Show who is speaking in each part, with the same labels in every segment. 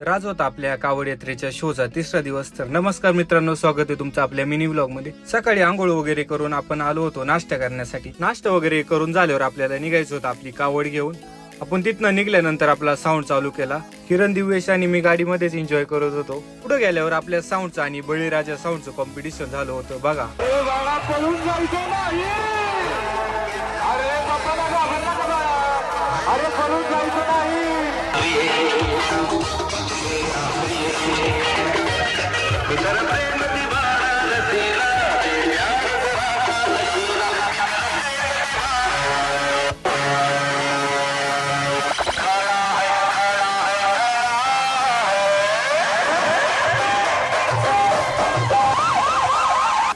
Speaker 1: राज होता आपल्या कावड यात्रेच्या शोचा तिसरा दिवस. तर नमस्कार मित्रांनो, स्वागत आहे तुमचं आपल्या मिनी व्लॉग मध्ये. सकाळी आंघोळ वगैरे करून आपण आलो होतो नाश्ता करण्यासाठी. नाश्ता वगैरे करून झाल्यावर आपल्याला निघायचं होतं आपली कावड घेऊन. आपण तिथनं निघल्यानंतर आपला साऊंड चालू केला. किरण, दिवेश आणि मी गाडीमध्येच एन्जॉय करत होतो. पुढे गेल्यावर आपल्या साऊंडचं आणि बळीराजा साऊंडचं कॉम्पिटिशन झालं होतं बघा.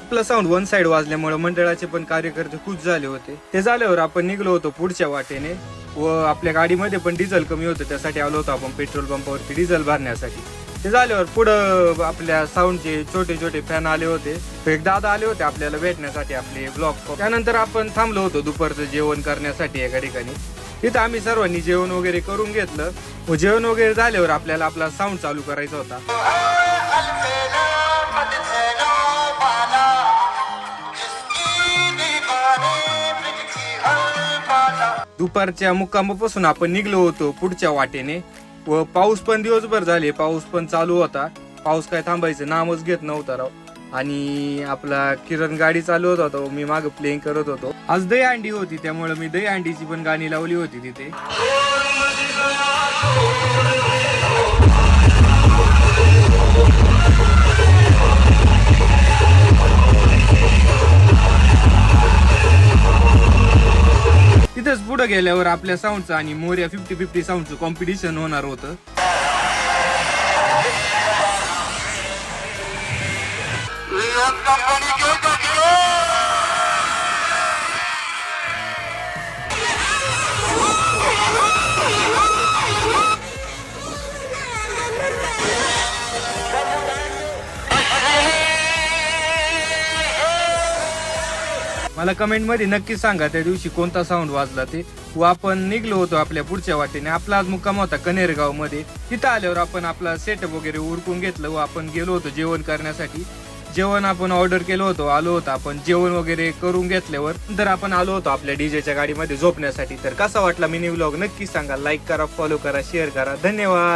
Speaker 1: आपला साऊंड वन साइड वाजल्यामुळे मंडळाचे पण कार्यकर्ते खुश झाले होते. ते झाल्यावर आपण निघलो होतो पुढच्या वाटेने व आपल्या गाडीमध्ये पण डिझेल कमी होतं, त्यासाठी आलो होतो आपण पेट्रोल पंपावरती डिझेल भरण्यासाठी. ते झाल्यावर पुढं आपल्या साऊंडचे छोटे छोटे फॅन आले होते. एक दादा आले होते आपल्याला भेटण्यासाठी आपले ब्लॉग. त्यानंतर आपण थांबलो होतो दुपारचं जेवण करण्यासाठी एका ठिकाणी. तिथं आम्ही सर्वांनी जेवण वगैरे करून घेतलं व जेवण वगैरे झाल्यावर आपल्याला आपला साऊंड चालू करायचा होता. दुपारच्या मुक्कामापासून आपण निघलो होतो पुढच्या वाटेने व पाऊस पण दिवसभर झाले, पाऊस पण चालू होता. पाऊस काय थांबायचं नामच घेत नव्हता राव. आणि आपला किरण गाडी चालवत होता, मी मागे प्लेइंग करत होतो. आज दही अंडी होती त्यामुळे मी दही अंडीची पण गाणी लावली होती तिथे. तिथेच पुढे गेल्यावर आपल्या साऊंडचं आणि मोर्या 50-50 साऊंडचं कॉम्पिटिशन होणार होतं. मला कमेंट मध्ये नक्की सांगा त्या दिवशी कोणता साऊंड वाजला ते. व आपण निघलो होतो आपल्या पुढच्या वाटेने. आपला आज मुक्काम होता कनेरगाव मध्ये. तिथं आल्यावर आपण आपला सेटअप वगैरे उरकून घेतलं व आपण गेलो होतो जेवण करण्यासाठी. जेवण आपण ऑर्डर केलं होतं, आलो होतो आपण. जेवण वगैरे करून घेतल्यावर नंतर आपण आलो होतो आपल्या डीजेच्या गाडीमध्ये झोपण्यासाठी. तर कसा वाटला मिनी व्लॉग नक्की सांगा. लाईक करा, फॉलो करा, शेअर करा. धन्यवाद.